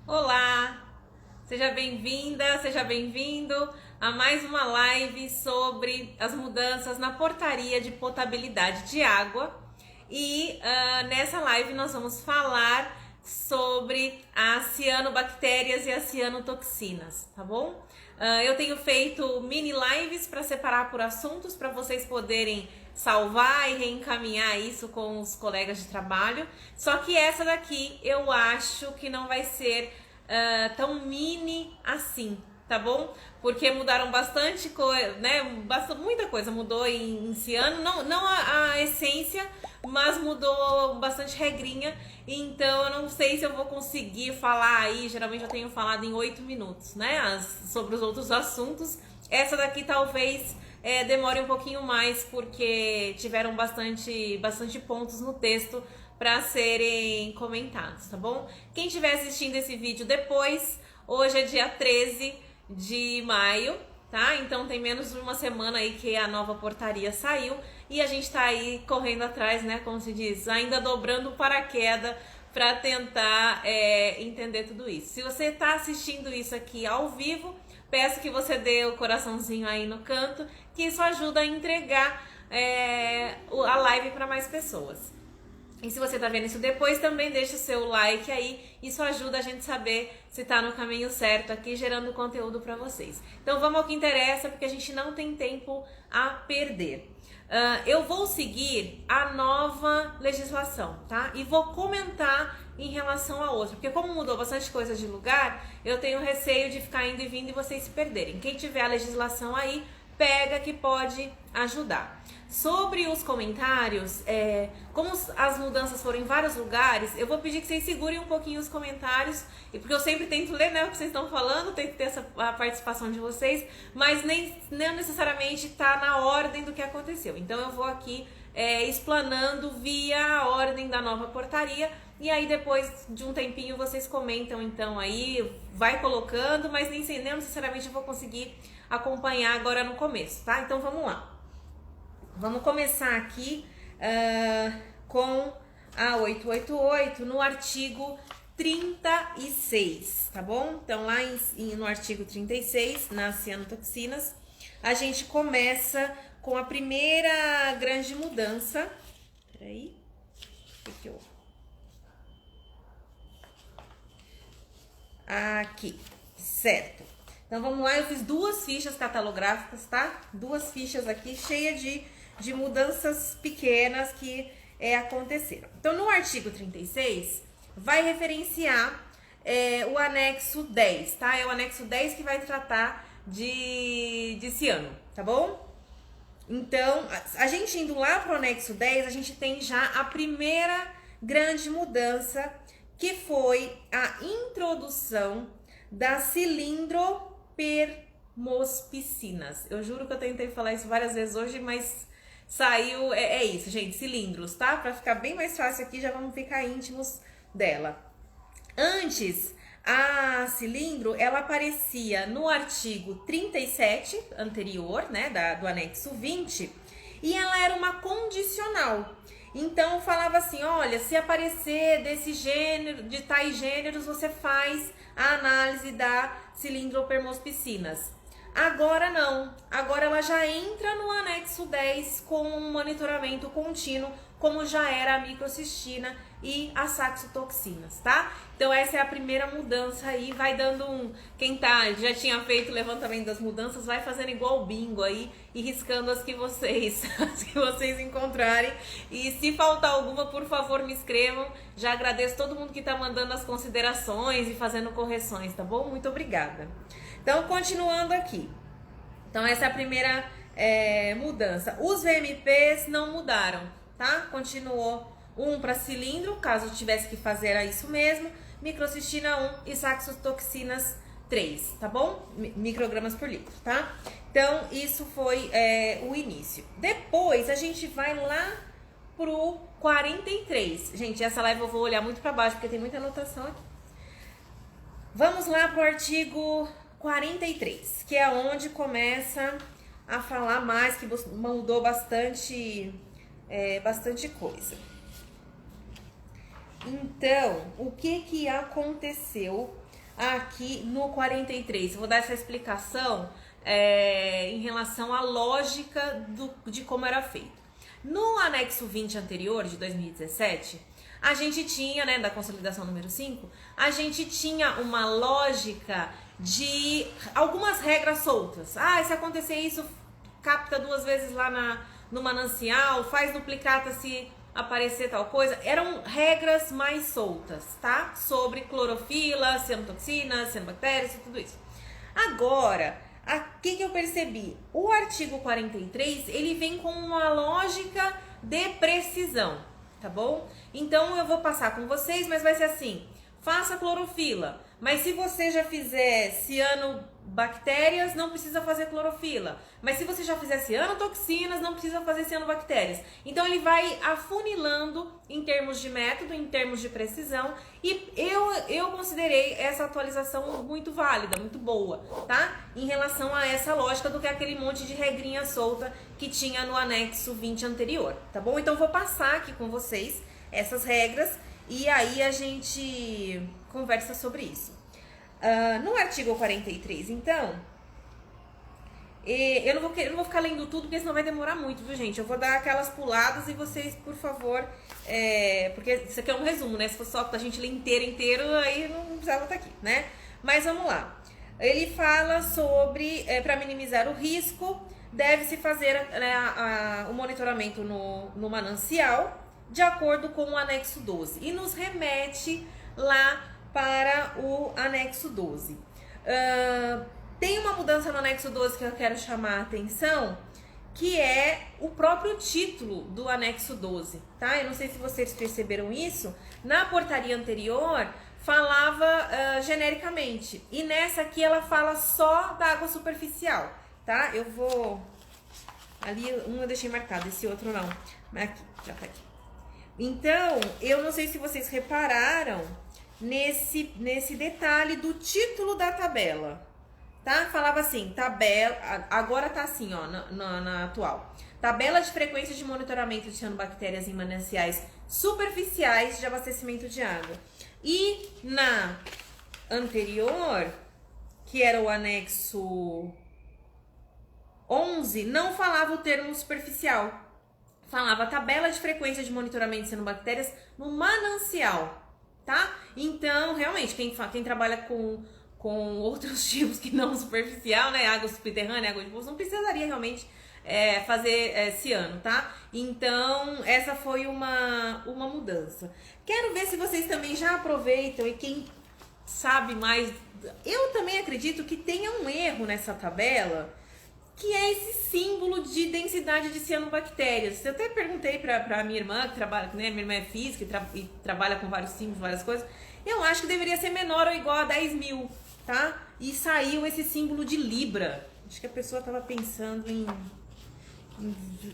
Olá, seja bem-vinda, seja bem-vindo a mais uma live sobre as mudanças na portaria de potabilidade de água. E nessa live nós vamos falar sobre as cianobactérias e as cianotoxinas, tá bom? Eu tenho feito mini lives para separar por assuntos para vocês poderem salvar e reencaminhar isso com os colegas de trabalho. Só que essa daqui eu acho que não vai ser tão mini assim, tá bom? Porque mudaram bastante coisa, né? Muita coisa mudou em ciano, não a essência, mas mudou bastante regrinha. Então eu não sei se eu vou conseguir falar aí. Geralmente eu tenho falado em 8 minutos, né? Sobre os outros assuntos. Essa daqui talvez demore um pouquinho mais, porque tiveram bastante pontos no texto para serem comentados, tá bom? Quem estiver assistindo esse vídeo depois, hoje é dia 13 de maio, tá? Então tem menos de uma semana aí que a nova portaria saiu e a gente tá aí correndo atrás, né? Como se diz, ainda dobrando o paraquedas para tentar entender tudo isso. Se você tá assistindo isso aqui ao vivo, peço que você dê o coraçãozinho aí no canto, que isso ajuda a entregar a live para mais pessoas. E se você tá vendo isso depois, também deixa o seu like aí. Isso ajuda a gente saber se tá no caminho certo aqui, gerando conteúdo para vocês. Então vamos ao que interessa, porque a gente não tem tempo a perder. Eu vou seguir a nova legislação, tá? E vou comentar em relação a outra, porque como mudou bastante coisa de lugar, eu tenho receio de ficar indo e vindo e vocês se perderem. Quem tiver a legislação aí, pega que pode ajudar. Sobre os comentários, como as mudanças foram em vários lugares, eu vou pedir que vocês segurem um pouquinho os comentários, porque eu sempre tento ler, né, o que vocês estão falando, tento ter a participação de vocês, mas nem necessariamente está na ordem do que aconteceu. Então eu vou aqui explanando via a ordem da nova portaria, e aí depois de um tempinho vocês comentam então aí, vai colocando, mas nem necessariamente eu vou conseguir acompanhar agora no começo, tá? Então vamos lá. Vamos começar aqui com a 888 no artigo 36, tá bom? Então lá no artigo 36, nas cianotoxinas, a gente começa com a primeira grande mudança. Peraí, aqui, certo. Então vamos lá, eu fiz 2 fichas catalográficas, tá? 2 fichas aqui cheias de mudanças pequenas que aconteceram. Então no artigo 36 vai referenciar o anexo 10, tá? É o anexo 10 que vai tratar de ciano, tá bom? Então, a gente indo lá pro anexo 10, a gente tem já a primeira grande mudança, que foi a introdução da cilindropermospicinas. Eu juro que eu tentei falar isso várias vezes hoje, mas saiu, isso, gente, cilindros, tá? Pra ficar bem mais fácil aqui, já vamos ficar íntimos dela. Antes, a cilindro, ela aparecia no artigo 37 anterior, né, do anexo 20, e ela era uma condicional. Então falava assim, olha, se aparecer desse gênero, de tais gêneros, você faz a análise da cilindropermospicinas. Agora não, agora ela já entra no anexo 10 com um monitoramento contínuo, como já era a microcistina e as saxitoxinas, tá? Então essa é a primeira mudança aí, vai dando quem já tinha feito o levantamento das mudanças, vai fazendo igual o bingo aí e riscando as que vocês encontrarem. E se faltar alguma, por favor, me escrevam. Já agradeço todo mundo que tá mandando as considerações e fazendo correções, tá bom? Muito obrigada. Então, continuando aqui. Então, essa é a primeira mudança. Os VMPs não mudaram, tá? Continuou 1 para cilindro, caso tivesse que fazer, era isso mesmo. Microcistina 1 e saxitoxinas 3, tá bom? Microgramas por litro, tá? Então, isso foi o início. Depois, a gente vai lá pro 43. Gente, essa live eu vou olhar muito para baixo, porque tem muita anotação aqui. Vamos lá pro artigo 43, que é onde começa a falar mais, que mudou bastante coisa. Então, o que aconteceu aqui no 43. Eu vou dar essa explicação em relação à lógica de como era feito. No anexo 20 anterior, de 2017, a gente tinha, né, da consolidação número 5, a gente tinha uma lógica de algumas regras soltas. Se acontecer isso, capta 2 vezes lá no manancial, faz duplicata se aparecer tal coisa. Eram regras mais soltas, tá? Sobre clorofila, cianotoxinas, cianobactérias e tudo isso. Agora, o que eu percebi? O artigo 43, ele vem com uma lógica de precisão, tá bom? Então, eu vou passar com vocês, mas vai ser assim: faça clorofila, mas se você já fizer cianobactérias, não precisa fazer clorofila. Mas se você já fizer cianotoxinas, não precisa fazer cianobactérias. Então, ele vai afunilando em termos de método, em termos de precisão. E eu considerei essa atualização muito válida, muito boa, tá? Em relação a essa lógica do que aquele monte de regrinha solta que tinha no anexo 20 anterior, tá bom? Então, vou passar aqui com vocês essas regras e aí a gente conversa sobre isso. No artigo 43, então, eu não vou ficar lendo tudo, porque senão vai demorar muito, viu, gente? Eu vou dar aquelas puladas e vocês, por favor, porque isso aqui é um resumo, né? Se for só pra gente ler inteiro, aí não precisava estar aqui, né? Mas vamos lá. Ele fala sobre, para minimizar o risco, deve-se fazer o monitoramento no manancial, de acordo com o anexo 12. E nos remete lá para o anexo 12. Tem uma mudança no anexo 12 que eu quero chamar a atenção, que é o próprio título do anexo 12, tá? Eu não sei se vocês perceberam isso. Na portaria anterior, falava genericamente. E nessa aqui, ela fala só da água superficial, tá? Eu vou... Ali, um eu deixei marcado, esse outro não. Mas aqui, já tá aqui. Então, eu não sei se vocês repararam nesse detalhe do título da tabela, tá? Falava assim, tabela, agora tá assim, ó, na atual. Tabela de frequência de monitoramento de cianobactérias em mananciais superficiais de abastecimento de água. E na anterior, que era o anexo 11, não falava o termo superficial. Falava tabela de frequência de monitoramento de cianobactérias no manancial, tá? Então, realmente, quem trabalha com outros tipos que não superficial, né? Água subterrânea, água de poço, não precisaria realmente fazer ciano, tá? Então, essa foi uma mudança. Quero ver se vocês também já aproveitam e quem sabe mais... Eu também acredito que tenha um erro nessa tabela, que é esse símbolo de densidade de cianobactérias. Eu até perguntei pra minha irmã, que trabalha, né? Minha irmã é física e trabalha com vários símbolos, várias coisas. Eu acho que deveria ser menor ou igual a 10.000, tá? E saiu esse símbolo de Libra. Acho que a pessoa tava pensando em...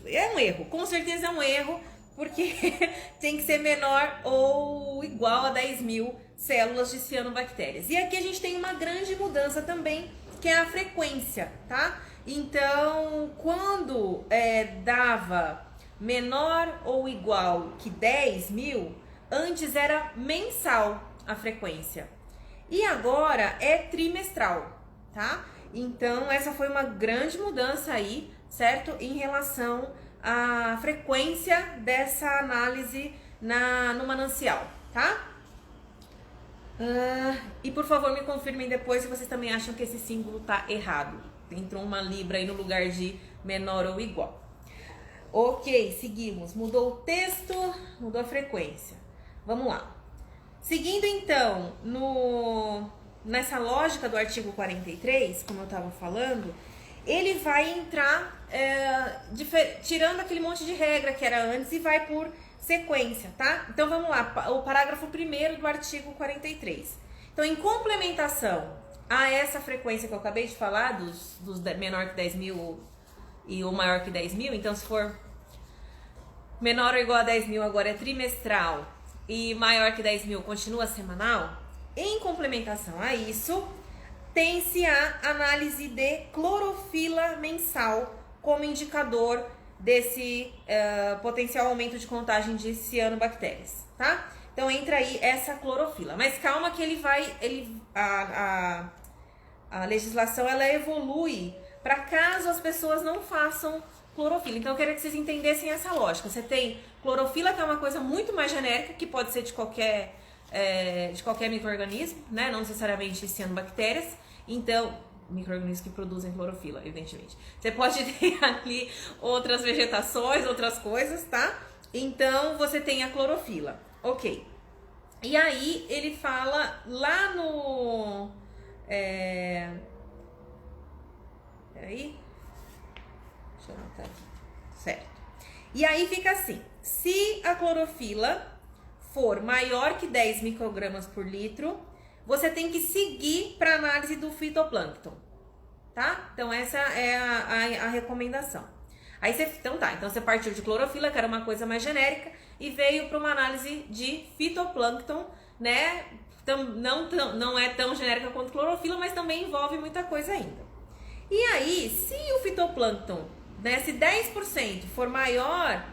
É um erro, com certeza é um erro, porque tem que ser menor ou igual a 10.000 células de cianobactérias. E aqui a gente tem uma grande mudança também, que é a frequência, tá? Então, quando dava menor ou igual que 10.000, antes era mensal a frequência. E agora é trimestral, tá? Então, essa foi uma grande mudança aí, certo? Em relação à frequência dessa análise no manancial, tá? E por favor, me confirmem depois se vocês também acham que esse símbolo tá errado. Entrou uma libra aí no lugar de menor ou igual. Ok, seguimos. Mudou o texto, mudou a frequência. Vamos lá. Seguindo então nessa lógica do artigo 43, como eu estava falando, ele vai entrar tirando aquele monte de regra que era antes e vai por sequência, tá? Então vamos lá, o parágrafo 1º do artigo 43. Então, em complementação a essa frequência que eu acabei de falar, dos menor que 10.000 e o maior que 10.000, então se for menor ou igual a 10.000 agora é trimestral e maior que 10.000 continua semanal, em complementação a isso, tem-se a análise de clorofila mensal como indicador desse potencial aumento de contagem de cianobactérias, tá? Então entra aí essa clorofila. Mas calma que a legislação ela evolui para caso as pessoas não façam clorofila. Então eu queria que vocês entendessem essa lógica. Você tem clorofila, que é uma coisa muito mais genérica, que pode ser de qualquer micro-organismo, né? Não necessariamente cianobactérias. Então, micro-organismos que produzem clorofila, evidentemente. Você pode ter ali outras vegetações, outras coisas, tá? Então, você tem a clorofila. Ok. E aí, ele fala lá no... Peraí. Deixa eu anotar aqui. Certo. E aí fica assim. Se a clorofila for maior que 10 microgramas por litro, você tem que seguir para análise do fitoplâncton, tá? Então essa é a recomendação. Aí então você partiu de clorofila, que era uma coisa mais genérica, e veio para uma análise de fitoplâncton, né? Então, não é tão genérica quanto clorofila, mas também envolve muita coisa ainda. E aí, se o fitoplâncton, né, se 10% for maior,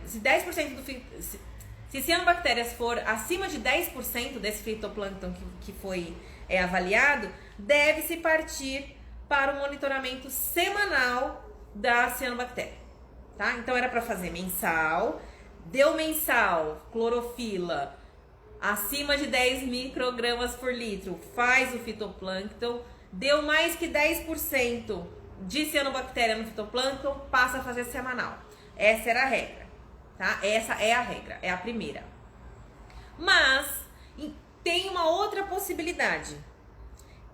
se 10% se cianobactérias for acima de 10% desse fitoplâncton que foi avaliado, deve-se partir para o monitoramento semanal da cianobactéria, tá? Então era para fazer mensal, deu mensal, clorofila, acima de 10 microgramas por litro, faz o fitoplâncton, deu mais que 10% de cianobactéria no fitoplâncton, passa a fazer semanal. Essa era a regra. Tá? Essa é a regra, é a primeira. Mas tem uma outra possibilidade,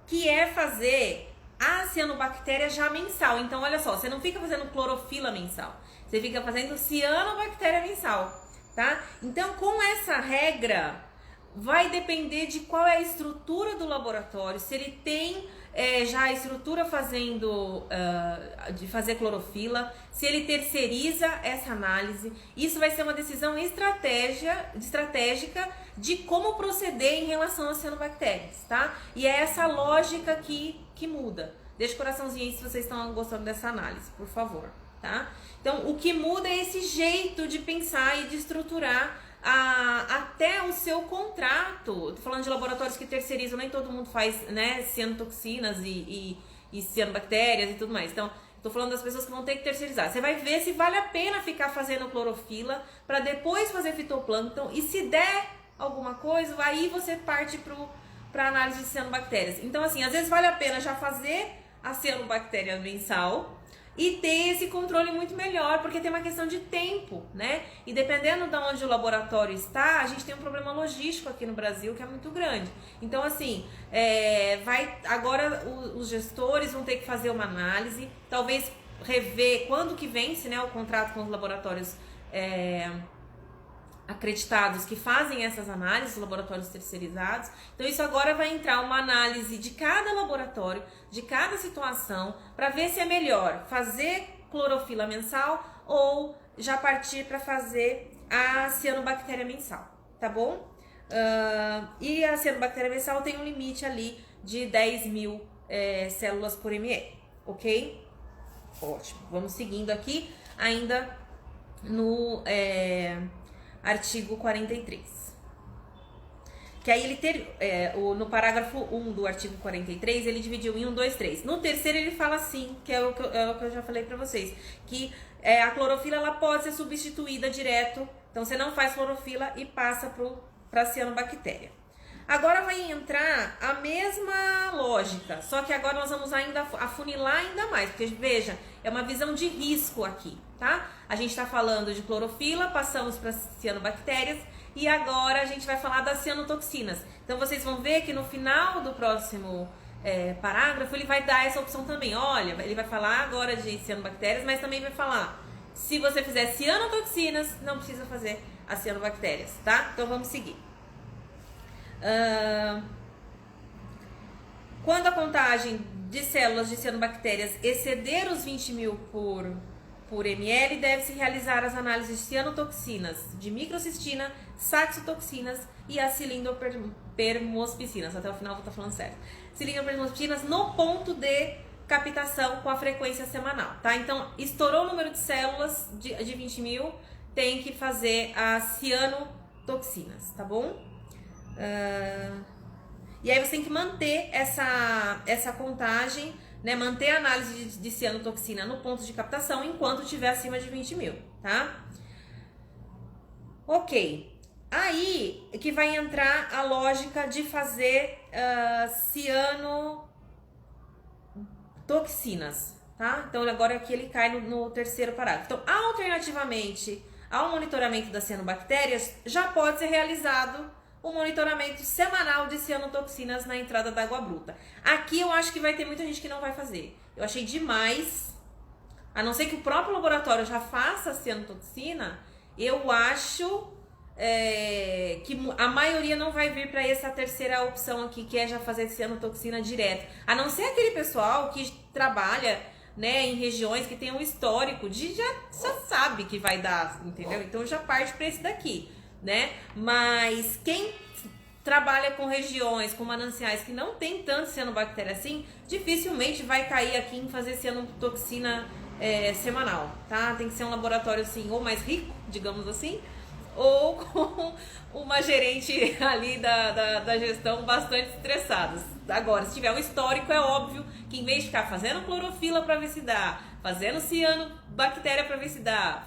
que é fazer a cianobactéria já mensal. Então, olha só, você não fica fazendo clorofila mensal, você fica fazendo cianobactéria mensal, tá? Então, com essa regra, vai depender de qual é a estrutura do laboratório, se ele tem já a estrutura de fazer clorofila, se ele terceiriza essa análise. Isso vai ser uma decisão estratégica de como proceder em relação às cianobactérias, tá? E é essa lógica que muda. Deixa o coraçãozinho aí se vocês estão gostando dessa análise, por favor, tá? Então, o que muda é esse jeito de pensar e de estruturar até o seu contrato. Tô falando de laboratórios que terceirizam, nem todo mundo faz, né, cianotoxinas e cianobactérias e tudo mais. Então, tô falando das pessoas que vão ter que terceirizar. Você vai ver se vale a pena ficar fazendo clorofila para depois fazer fitoplâncton, e se der alguma coisa, aí você parte para análise de cianobactérias. Então, assim, às vezes vale a pena já fazer a cianobactéria mensal e ter esse controle muito melhor, porque tem uma questão de tempo, né? E dependendo de onde o laboratório está, a gente tem um problema logístico aqui no Brasil que é muito grande. Então, assim, agora os gestores vão ter que fazer uma análise, talvez rever quando que vence, né, o contrato com os laboratórios acreditados que fazem essas análises, laboratórios terceirizados. Então isso agora vai entrar uma análise de cada laboratório, de cada situação, para ver se é melhor fazer clorofila mensal ou já partir para fazer a cianobactéria mensal, tá bom? E a cianobactéria mensal tem um limite ali de 10 mil células por ml, ok? Ótimo, vamos seguindo aqui ainda no artigo 43. Que aí no parágrafo 1 do artigo 43, ele dividiu em 1, 2, 3. No terceiro ele fala assim, que é o que eu já falei pra vocês, que a clorofila ela pode ser substituída direto, então você não faz clorofila e passa para a cianobactéria. Agora vai entrar a mesma lógica, só que agora nós vamos ainda afunilar ainda mais, porque veja, é uma visão de risco aqui, tá? A gente está falando de clorofila, passamos para cianobactérias e agora a gente vai falar das cianotoxinas. Então vocês vão ver que no final do próximo parágrafo ele vai dar essa opção também. Olha, ele vai falar agora de cianobactérias, mas também vai falar, se você fizer cianotoxinas, não precisa fazer as cianobactérias, tá? Então vamos seguir. Quando a contagem de células de cianobactérias exceder os 20 mil por ml, deve-se realizar as análises de cianotoxinas, de microcistina, saxitoxinas e as cilindopermospicinas. Até o final eu vou estar falando certo. Cilindopermospicinas no ponto de captação com a frequência semanal, tá? Então, estourou o número de células de 20 mil, tem que fazer a cianotoxina. toxinas, tá bom? E aí você tem que manter essa contagem, né? Manter a análise de cianotoxina no ponto de captação enquanto estiver acima de 20 mil, tá? Ok. Aí que vai entrar a lógica de fazer cianotoxinas, tá? Então agora aqui ele cai no terceiro parágrafo. Então, alternativamente ao monitoramento das cianobactérias, já pode ser realizado o monitoramento semanal de cianotoxinas na entrada da água bruta. Aqui eu acho que vai ter muita gente que não vai fazer. Eu achei demais, a não ser que o próprio laboratório já faça a cianotoxina, eu acho que a maioria não vai vir para essa terceira opção aqui, que é já fazer cianotoxina direto. A não ser aquele pessoal que trabalha, né, em regiões que tem um histórico de já sabe que vai dar, entendeu? Então já parte para esse daqui, né? Mas quem trabalha com regiões, com mananciais que não tem tanto cianobactéria assim, dificilmente vai cair aqui em fazer cianotoxina semanal, tá? Tem que ser um laboratório assim, ou mais rico, digamos assim, ou com uma gerente ali da gestão bastante estressadas. Agora, se tiver um histórico, é óbvio que em vez de ficar fazendo clorofila para ver se dá, fazendo cianobactéria para ver se dá,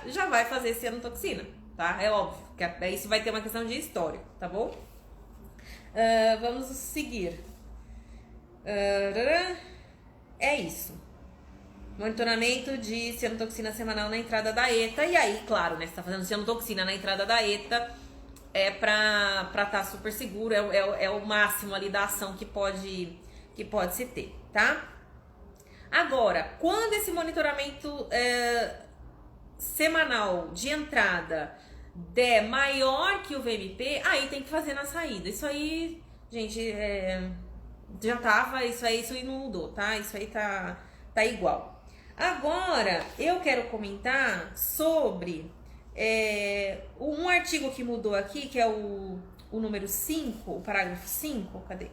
já vai fazer cianotoxina, tá? É óbvio, que isso vai ter uma questão de histórico, tá bom? Vamos seguir. É isso. Monitoramento de cianotoxina semanal na entrada da ETA. E aí, claro, né? Você tá fazendo cianotoxina na entrada da ETA, pra tá super seguro, é o máximo ali da ação que pode se ter, tá? Agora, quando esse monitoramento semanal de entrada der maior que o VMP, aí tem que fazer na saída. Isso aí, gente, já tava, isso aí não mudou, tá? Isso aí tá igual. Agora, eu quero comentar sobre um artigo que mudou aqui, que é o número 5, o parágrafo 5, cadê?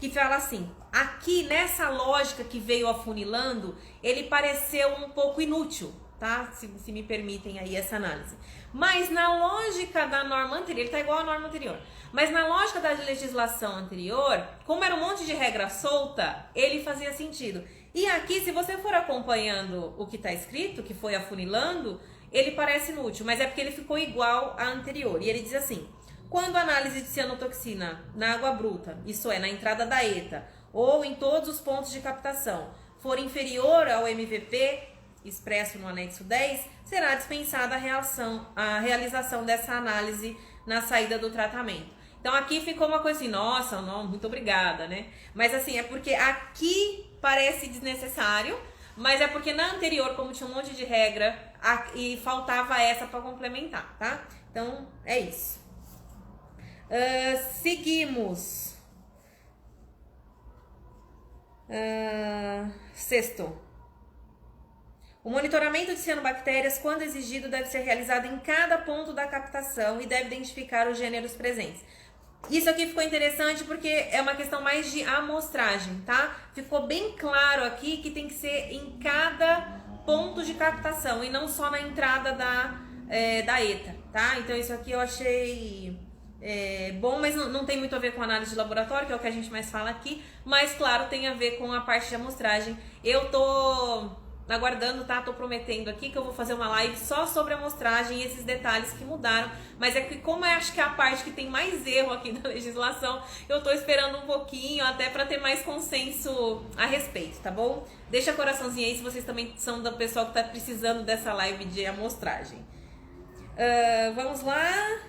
Que fala assim, aqui nessa lógica que veio afunilando, ele pareceu um pouco inútil, tá? Se me permitem aí essa análise. Mas na lógica da norma anterior, ele tá igual à norma anterior, mas na lógica da legislação anterior, como era um monte de regra solta, ele fazia sentido. E aqui, se você for acompanhando o que está escrito, que foi afunilando, ele parece inútil, mas é porque ele ficou igual à anterior. E ele diz assim, quando a análise de cianotoxina na água bruta, isso é, na entrada da ETA, ou em todos os pontos de captação, for inferior ao MVP, expresso no anexo 10, será dispensada a realização dessa análise na saída do tratamento. Então aqui ficou uma coisa assim, nossa, não, muito obrigada, né? Mas assim, é porque aqui parece desnecessário, mas é porque na anterior, como tinha um monte de regra, e faltava essa para complementar, tá? Então, é isso. Seguimos. Sexto. O monitoramento de cianobactérias, quando exigido, deve ser realizado em cada ponto da captação e deve identificar os gêneros presentes. Isso aqui ficou interessante porque é uma questão mais de amostragem, tá? Ficou bem claro aqui que tem que ser em cada ponto de captação e não só na entrada da ETA, tá? Então isso aqui eu achei bom, mas não tem muito a ver com análise de laboratório, que é o que a gente mais fala aqui, mas claro, tem a ver com a parte de amostragem. Eu tô aguardando, tá? Tô prometendo aqui que eu vou fazer uma live só sobre a amostragem e esses detalhes que mudaram, mas é que como eu acho que é a parte que tem mais erro aqui da legislação, eu tô esperando um pouquinho até para ter mais consenso a respeito, tá bom? Deixa coraçãozinho aí se vocês também são do pessoal que tá precisando dessa live de amostragem. Vamos lá.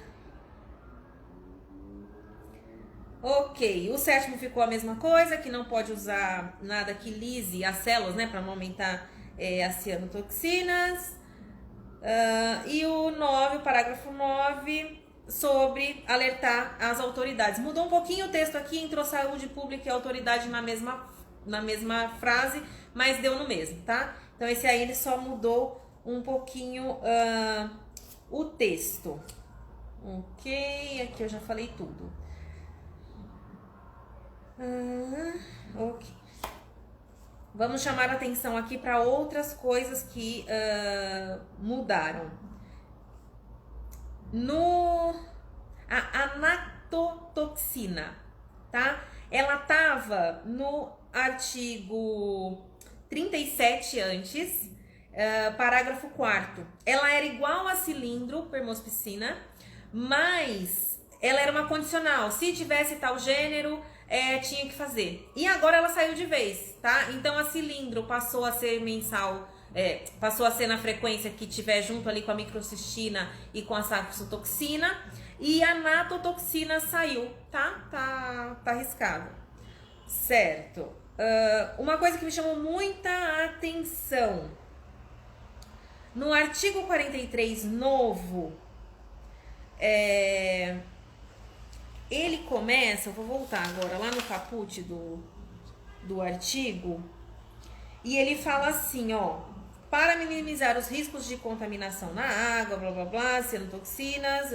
Ok, o sétimo ficou a mesma coisa, que não pode usar nada que lise as células, né, para não aumentar as cianotoxinas. E o 9, o parágrafo 9, sobre alertar as autoridades. Mudou um pouquinho o texto aqui, entrou saúde pública e autoridade na mesma frase, mas deu no mesmo, tá? Então esse aí ele só mudou um pouquinho o texto. Ok, aqui eu já falei tudo. Ok. Vamos chamar a atenção aqui para outras coisas que mudaram. a anatotoxina, tá? Ela tava no artigo 37 antes, parágrafo 4º. Ela era igual a cilindro permospicina, mas ela era uma condicional. Se tivesse tal gênero, tinha que fazer. E agora ela saiu de vez, tá? Então a cilindro passou a ser mensal, passou a ser na frequência que tiver junto ali com a microcistina e com a saxotoxina. E a natotoxina saiu, tá? Tá arriscado. Certo. Uma coisa que me chamou muita atenção. No artigo 43 novo, ele começa, eu vou voltar agora lá no caput do artigo, e ele fala assim, ó, para minimizar os riscos de contaminação na água, blá blá blá, cianotoxinas,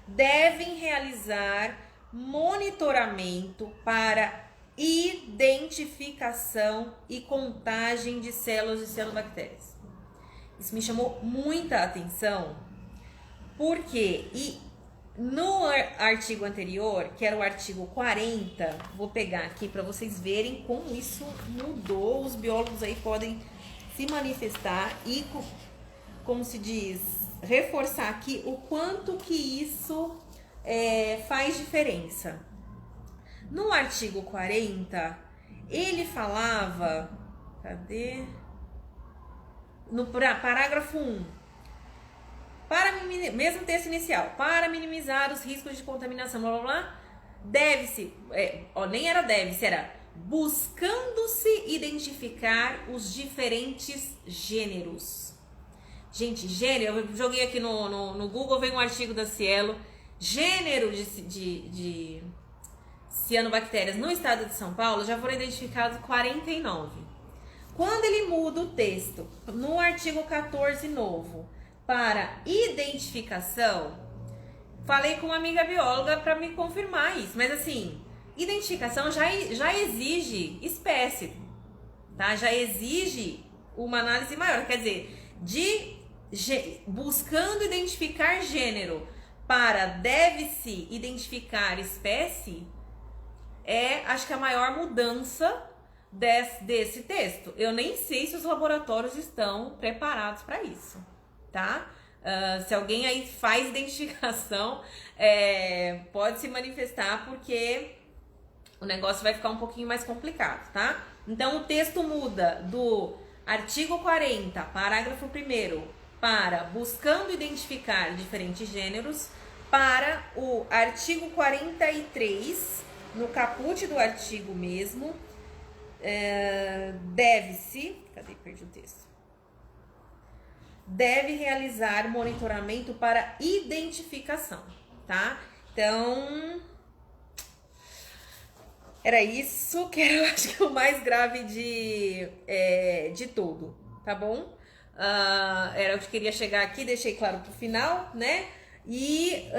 devem realizar monitoramento para identificação e contagem de células de cianobactérias. Isso me chamou muita atenção, porque no artigo anterior, que era o artigo 40, vou pegar aqui para vocês verem como isso mudou. Os biólogos aí podem se manifestar e, como se diz, reforçar aqui o quanto que isso faz diferença. No artigo 40, ele falava, cadê? No parágrafo 1, mesmo texto inicial, para minimizar os riscos de contaminação, blá blá blá, deve-se, nem era deve-se, era buscando-se identificar os diferentes gêneros. Gente, gênero, eu joguei aqui no Google, veio um artigo da Cielo, gênero de cianobactérias no estado de São Paulo já foram identificados 49. Quando ele muda o texto no artigo 14 novo para identificação, falei com uma amiga bióloga para me confirmar isso, mas assim, identificação já exige espécie, tá? Já exige uma análise maior, quer dizer, buscando identificar gênero para deve-se identificar espécie, acho que a maior mudança desse texto. Eu nem sei se os laboratórios estão preparados para isso, tá? Se alguém aí faz identificação, pode se manifestar, porque o negócio vai ficar um pouquinho mais complicado, tá? Então o texto muda do artigo 40, parágrafo 1º, para buscando identificar diferentes gêneros, para o artigo 43, no caput do artigo mesmo, deve-se, cadê? Perdi o texto. Deve realizar monitoramento para identificação, tá? Então, era isso que eu acho que é o mais grave de tudo, tá bom? Era o que eu queria chegar aqui, deixei claro pro final, né? E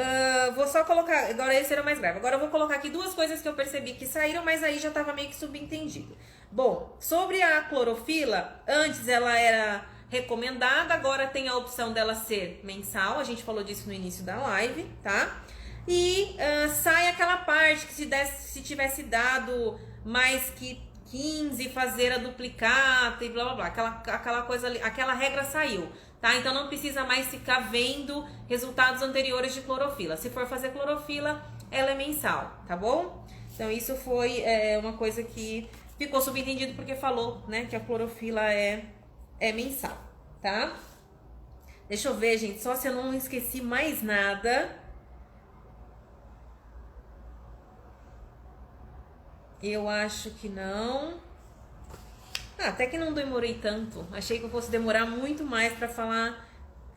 vou só colocar, agora esse era o mais grave. Agora eu vou colocar aqui duas coisas que eu percebi que saíram, mas aí já estava meio que subentendido. Bom, sobre a clorofila, antes ela era recomendada, agora tem a opção dela ser mensal, a gente falou disso no início da live, tá? E sai aquela parte que se tivesse dado mais que 15, fazer a duplicata e blá blá blá, aquela coisa ali, aquela regra saiu, tá? Então não precisa mais ficar vendo resultados anteriores de clorofila. Se for fazer clorofila, ela é mensal, tá bom? Então isso foi uma coisa que ficou subentendido porque falou, né, que a clorofila é mensal, tá? Deixa eu ver, gente, só se eu não esqueci mais nada. Eu acho que não. Até que não demorei tanto. Achei que eu fosse demorar muito mais para falar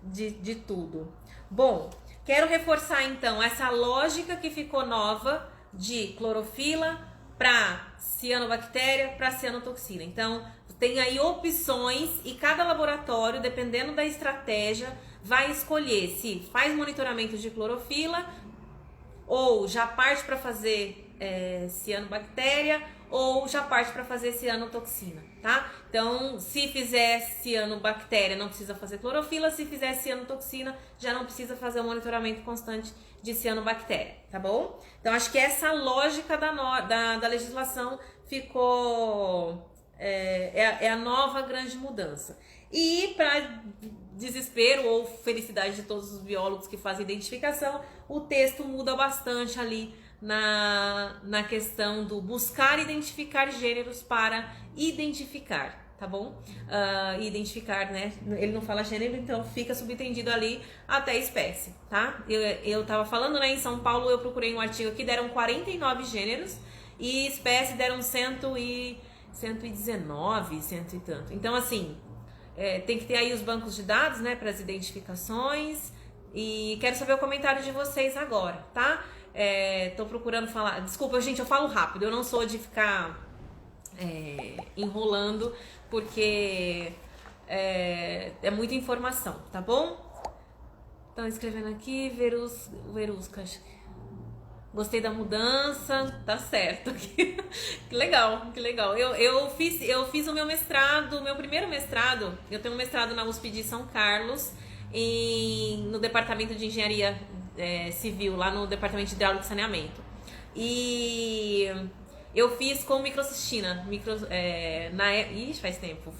de tudo. Bom, quero reforçar então essa lógica que ficou nova de clorofila para cianobactéria, para cianotoxina. Então, tem aí opções e cada laboratório, dependendo da estratégia, vai escolher se faz monitoramento de clorofila ou já parte para fazer cianobactéria, ou já parte para fazer cianotoxina, tá? Então, se fizer cianobactéria, não precisa fazer clorofila, se fizer cianotoxina, já não precisa fazer o monitoramento constante de cianobactéria, tá bom? Então, acho que essa lógica da legislação ficou... É a nova grande mudança. E para desespero ou felicidade de todos os biólogos que fazem identificação, o texto muda bastante ali na questão do buscar identificar gêneros para identificar, tá bom? Identificar, né? Ele não fala gênero, então fica subentendido ali até espécie, tá? Eu tava falando, né? Em São Paulo eu procurei um artigo aqui, deram 49 gêneros e espécie deram 119, cento e tanto. Então, assim, tem que ter aí os bancos de dados, né, para as identificações. E quero saber o comentário de vocês agora, tá? Tô procurando falar... Desculpa, gente, eu falo rápido. Eu não sou de ficar enrolando, porque é muita informação, tá bom? Estão escrevendo aqui, Verusca, acho que... Gostei da mudança, tá certo. Que legal, que legal. Eu fiz o meu mestrado, meu primeiro mestrado. Eu tenho um mestrado na USP de São Carlos, no departamento de engenharia civil, lá no departamento de hidráulica e saneamento. E eu fiz com microcistina. Ixi, faz tempo.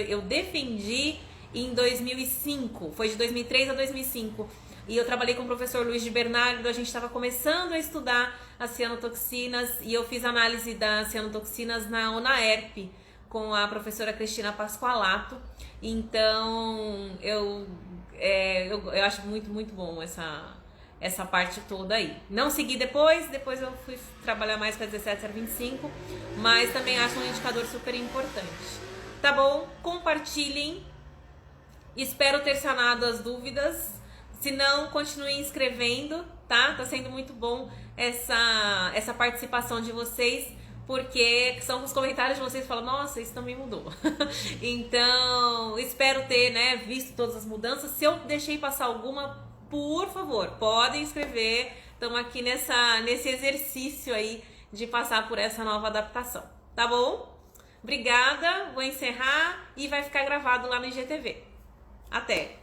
Eu defendi em 2005, foi de 2003 a 2005. E eu trabalhei com o professor Luiz de Bernardo, a gente estava começando a estudar as cianotoxinas e eu fiz análise das cianotoxinas na UNAERP com a professora Cristina Pasqualato. Então, eu acho muito, muito bom essa parte toda aí. Não segui depois eu fui trabalhar mais com a 17/25, mas também acho um indicador super importante. Tá bom? Compartilhem. Espero ter sanado as dúvidas. Se não, continuem escrevendo, tá? Tá sendo muito bom essa participação de vocês, porque são os comentários de vocês que falam, nossa, isso também mudou. Então, espero ter, né, visto todas as mudanças. Se eu deixei passar alguma, por favor, podem escrever. Estamos aqui nesse exercício aí de passar por essa nova adaptação, tá bom? Obrigada, vou encerrar e vai ficar gravado lá no IGTV. Até!